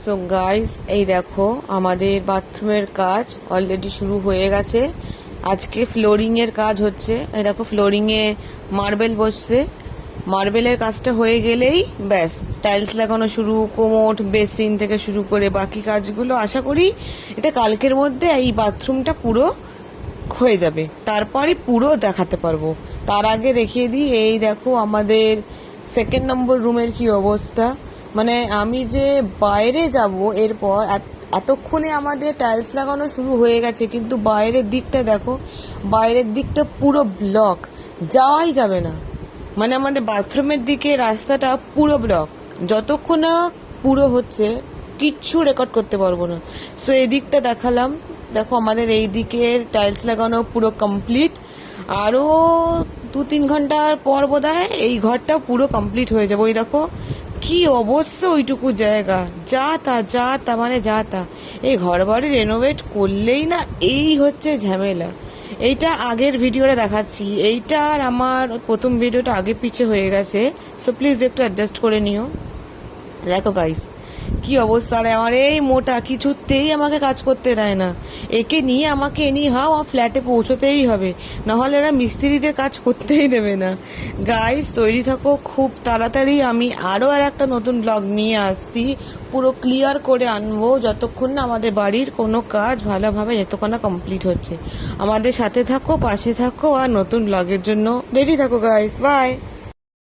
So guys, এই দেখো আমাদের বাথরুমের কাজ অলরেডি শুরু হয়ে গেছে। আজকে ফ্লোরিং এর কাজ হচ্ছে। এই দেখো ফ্লোরিং এ মার্বেল বসছে। মার্বেলের কাজটা হয়ে গেলেই ব্যাস টাইলস লাগানো শুরু, কোমোড বেসিন থেকে শুরু করে বাকি কাজগুলো আশা করি এটা কালকের মধ্যে এই বাথরুমটা পুরো হয়ে যাবে, তারপরে পুরো দেখাতে পারবো। তার আগে দেখিয়ে দিই, এই দেখো আমাদের 2 নম্বর রুমের কি অবস্থা। মানে আমি যে বাইরে যাব এরপর এতক্ষণে আমাদের টাইলস লাগানো শুরু হয়ে গেছে, কিন্তু বাইরের দিকটা দেখো, বাইরের দিকটা পুরো ব্লক, যাওয়াই যাবে না। মানে আমাদের বাথরুমের দিকে রাস্তাটা পুরো ব্লক, যতক্ষণ না পুরো হচ্ছে কিচ্ছু রেকর্ড করতে পারবো না। সো এই দিকটা দেখালাম। দেখো আমাদের এই দিকের টাইলস লাগানো পুরো কমপ্লিট। আরও 2-3 ঘন্টার পর বোধহয় এই ঘরটা পুরো কমপ্লিট হয়ে যাবে। ওই দেখো কি অবস্থা, ওইটুকু জায়গা যা তা মানে যা তা। এই ঘর বাড়ি রেনোভেট করলেই না এই হচ্ছে ঝামেলা। এইটা আগের ভিডিওটা দেখাচ্ছি, এইটা আর আমার প্রথম ভিডিওটা আগে পিছে হয়ে গেছে। সো প্লিজ একটু অ্যাডজাস্ট করে নিও। দেখো গাইস কি অবস্থা। আর আমার এই মোটা কিছুতেই আমাকে কাজ করতে দেয় না। একে নিয়ে আমাকে এনি হাও আমার ফ্ল্যাটে পৌঁছতেই হবে, নাহলে এরা মিস্ত্রিদের কাজ করতেই দেবে না। গাইস তৈরি থাকো, খুব তাড়াতাড়ি আমি আরও একটা নতুন ব্লগ নিয়ে আসছি, পুরো ক্লিয়ার করে আনবো যতক্ষণ না আমাদের বাড়ির কোনো কাজ ভালোভাবে যতক্ষণ না কমপ্লিট হচ্ছে। আমাদের সাথে থাকো, পাশে থাকো, আর নতুন ব্লগের জন্য রেডি থাকো গাইস। বাই।